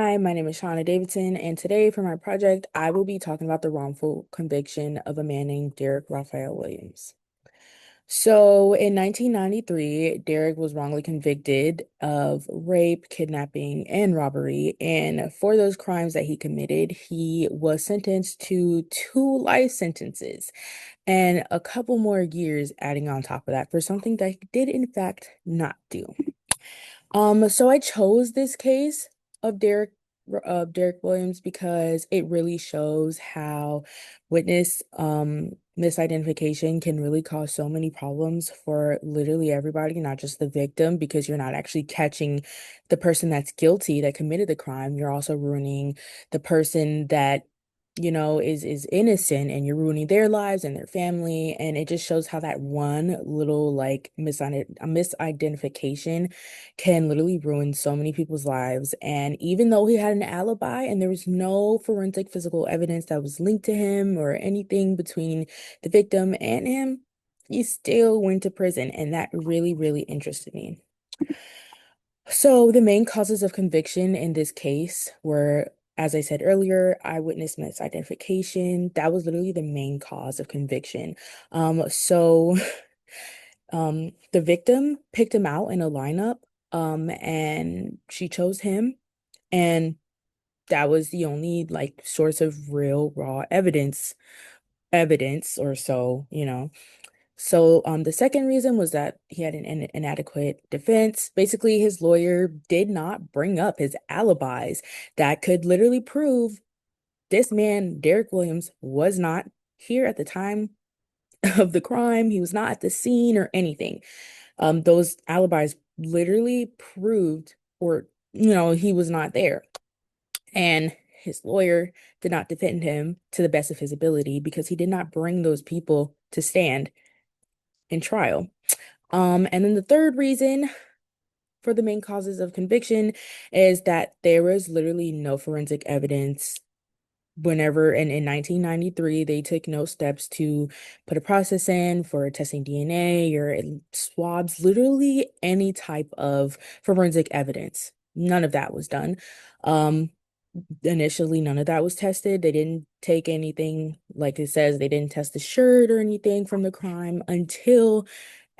Hi, my name is Shauna Davidson, and today for my project, I will be talking about the wrongful conviction of a man named Derrick Raphael Williams. So in 1993, Derrick was wrongly convicted of rape, kidnapping, and robbery. And for those crimes that he committed, he was sentenced to 2 life sentences and a couple more years adding on top of that for something that he did in fact not do. So I chose this case of Derrick Williams because it really shows how witness misidentification can really cause so many problems for literally everybody, not just the victim, because you're not actually catching the person that's guilty that committed the crime. You're also ruining the person that is innocent, and you're ruining their lives and their family. And it just shows how that one little like misidentification can literally ruin so many people's lives. And even though he had an alibi and there was no forensic physical evidence that was linked to him or anything between the victim and him, he still went to prison. And that really, really interested me. So the main causes of conviction in this case were, as I said earlier, eyewitness misidentification. That was literally the main cause of conviction. So the victim picked him out in a lineup, and she chose him, and that was the only like source of real raw evidence or so. So the second reason was that he had an inadequate defense. Basically, his lawyer did not bring up his alibis that could literally prove this man, Derrick Williams, was not here at the time of the crime. He was not at the scene or anything. Those alibis literally proved, or he was not there. And his lawyer did not defend him to the best of his ability because he did not bring those people to stand in trial. And then the third reason for the main causes of conviction is that there was literally no forensic evidence whenever, and in 1993 they took no steps to put a process in for testing DNA or swabs, literally any type of forensic evidence. None of that was done. Initially none of that was tested. They didn't take anything, like it says, they didn't test the shirt or anything from the crime until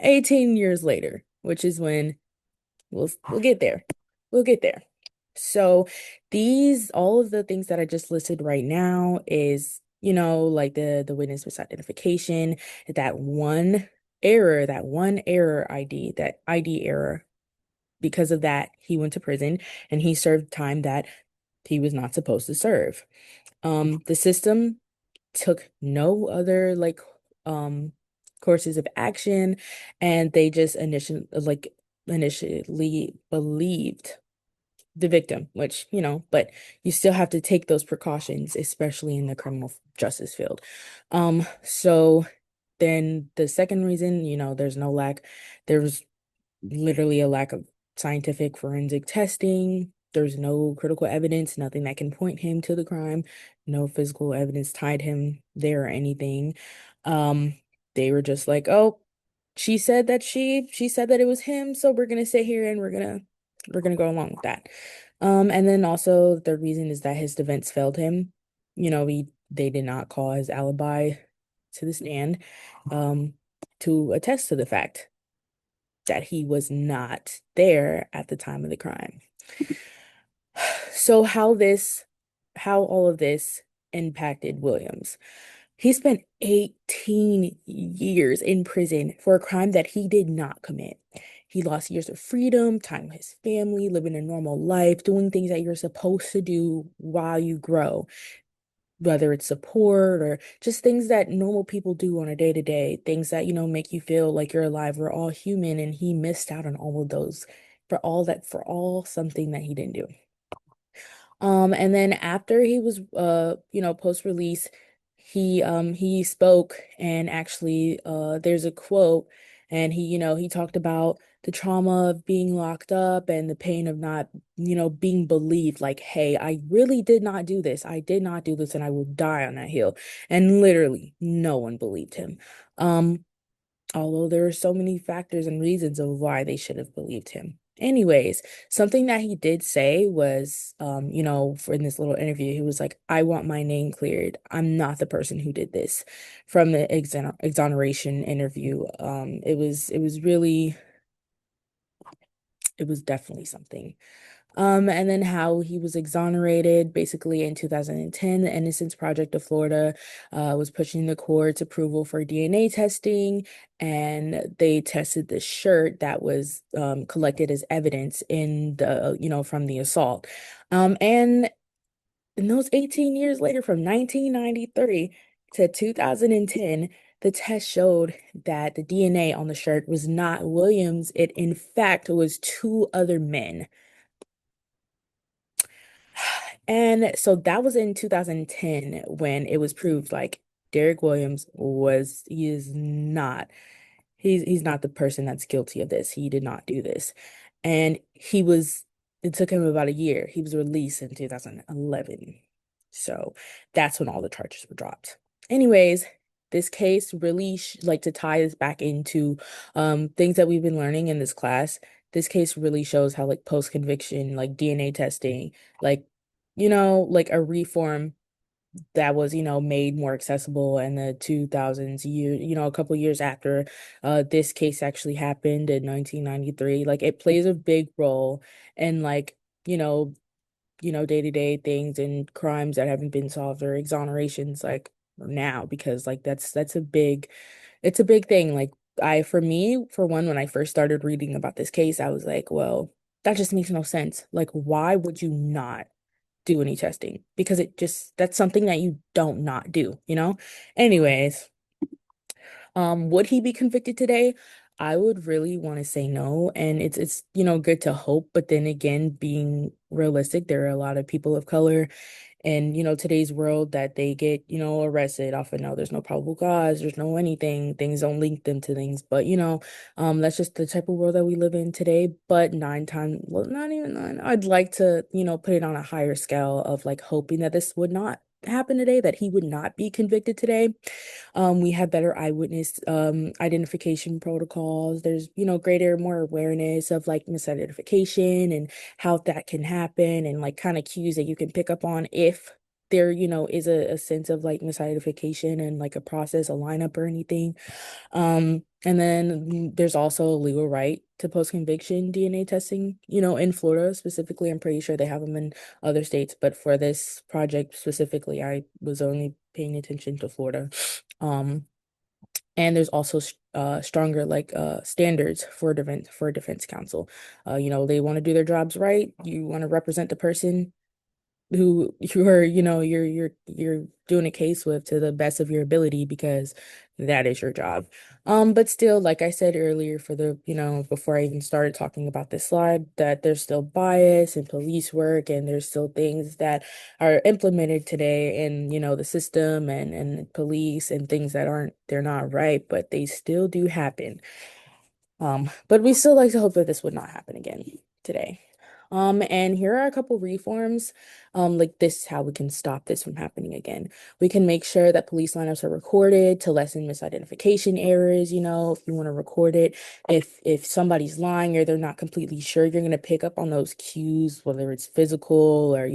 18 years later, which is when we'll get there. We'll get there. So all of the things that I just listed right now is, like the witness misidentification, that one error ID, that ID error. Because of that, he went to prison and he served time that he was not supposed to serve. The system took no other um courses of action, and they just initially believed the victim, which, but you still have to take those precautions, especially in the criminal justice field. So then the second reason, there's literally a lack of scientific forensic testing. There's no critical evidence, nothing that can point him to the crime, no physical evidence tied him there or anything. Um, they were just like, oh, she said that it was him, so we're gonna sit here and we're gonna go along with that. And then also the reason is that his defense failed him. They did not call his alibi to the stand, um, to attest to the fact that he was not there at the time of the crime. So how all of this impacted Williams. He spent 18 years in prison for a crime that he did not commit. He lost years of freedom, time with his family, living a normal life, doing things that you're supposed to do while you grow, whether it's support or just things that normal people do on a day-to-day, things that, make you feel like you're alive. We're all human, and he missed out on all of those for all something that he didn't do. And then after he was post-release, he spoke, and actually there's a quote, and he talked about the trauma of being locked up and the pain of not, being believed, like, hey, I really did not do this. I did not do this, and I will die on that hill. And literally no one believed him. Although there are so many factors and reasons of why they should have believed him. Anyways, something that he did say was, for in this little interview, he was like, I want my name cleared. I'm not the person who did this from the exoneration interview. It was really, it was definitely something. And then how he was exonerated basically in 2010, the Innocence Project of Florida was pushing the court's approval for DNA testing, and they tested the shirt that was collected as evidence in from the assault. And in those 18 years later, from 1993 to 2010, the test showed that the DNA on the shirt was not Williams. It, in fact, was two other men. And so that was in 2010 when it was proved like Derrick Williams he is not, he's not the person that's guilty of this. He did not do this. And it took him about a year. He was released in 2011. So that's when all the charges were dropped. Anyways, this case really like to tie this back into things that we've been learning in this class. This case really shows how like post-conviction, like DNA testing, like like a reform that was, made more accessible in the 2000s, a couple years after this case actually happened in 1993. Like it plays a big role in like, you know, day-to-day things and crimes that haven't been solved or exonerations like now because like that's a big it's a big thing. Like for me, for one, when I first started reading about this case, I was like, well, that just makes no sense. Like, why would you not do any testing? Because that's something that you don't not do, you know? Anyways, would he be convicted today? I would really want to say no. And it's good to hope, but then again, being realistic, there are a lot of people of color in, today's world that they get, arrested off of no, there's no probable cause, there's no anything, things don't link them to things. But that's just the type of world that we live in today. But nine times, well, not even nine, I'd like to, put it on a higher scale of like hoping that this would not happen today, that he would not be convicted today. We have better eyewitness identification protocols. There's, greater, more awareness of like misidentification and how that can happen and like kind of cues that you can pick up on if there, is a sense of like misidentification and like a process, a lineup or anything. And then there's also a legal right to post-conviction DNA testing, in Florida specifically. I'm pretty sure they have them in other states, but for this project specifically, I was only paying attention to Florida. Um, and there's also stronger like standards for defense counsel. They want to do their jobs right. You want to represent the person who you are, you're doing a case with to the best of your ability because that is your job. But still, like I said earlier, for the, before I even started talking about this slide, that there's still bias in police work and there's still things that are implemented today in, the system and police and things that they're not right, but they still do happen. But we still like to hope that this would not happen again today. And here are a couple reforms. Like this is how we can stop this from happening again. We can make sure that police lineups are recorded to lessen misidentification errors. If you want to record it, if somebody's lying or they're not completely sure, you're gonna pick up on those cues, whether it's physical or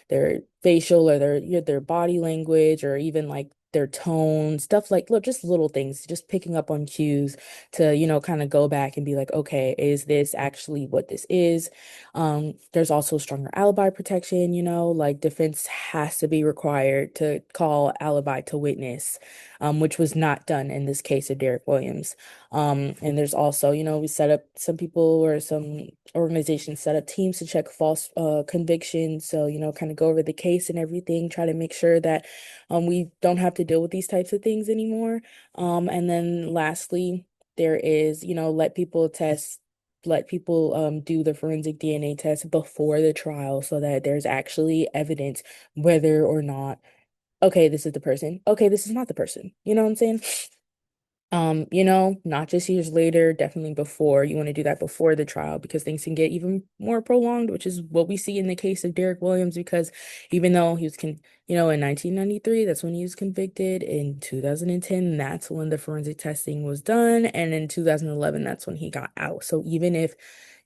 their facial or their body language or even like their tone, stuff like look, just little things, just picking up on cues to, kind of go back and be like, okay, is this actually what this is? There's also stronger alibi protection, like defense has to be required to call alibi to witness, which was not done in this case of Derrick Williams. And there's also, we set up some people or some organizations set up teams to check false convictions. So, kind of go over the case and everything, try to make sure that we don't have to deal with these types of things anymore. And then lastly, there is, let people do the forensic DNA test before the trial so that there's actually evidence whether or not, okay, this is the person, okay, this is not the person. You know what I'm saying? Not just years later, definitely before. You want to do that before the trial because things can get even more prolonged, which is what we see in the case of Derrick Williams, because even though he was in 1993, that's when he was convicted. In 2010, that's when the forensic testing was done, and in 2011, that's when he got out. So even if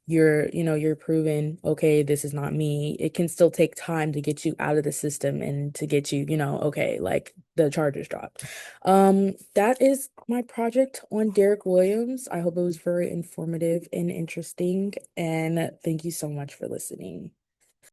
you're proven, okay, this is not me, it can still take time to get you out of the system and to get you, okay, like the charges dropped. That is my project on Derrick Williams. I hope it was very informative and interesting, and thank you so much for listening.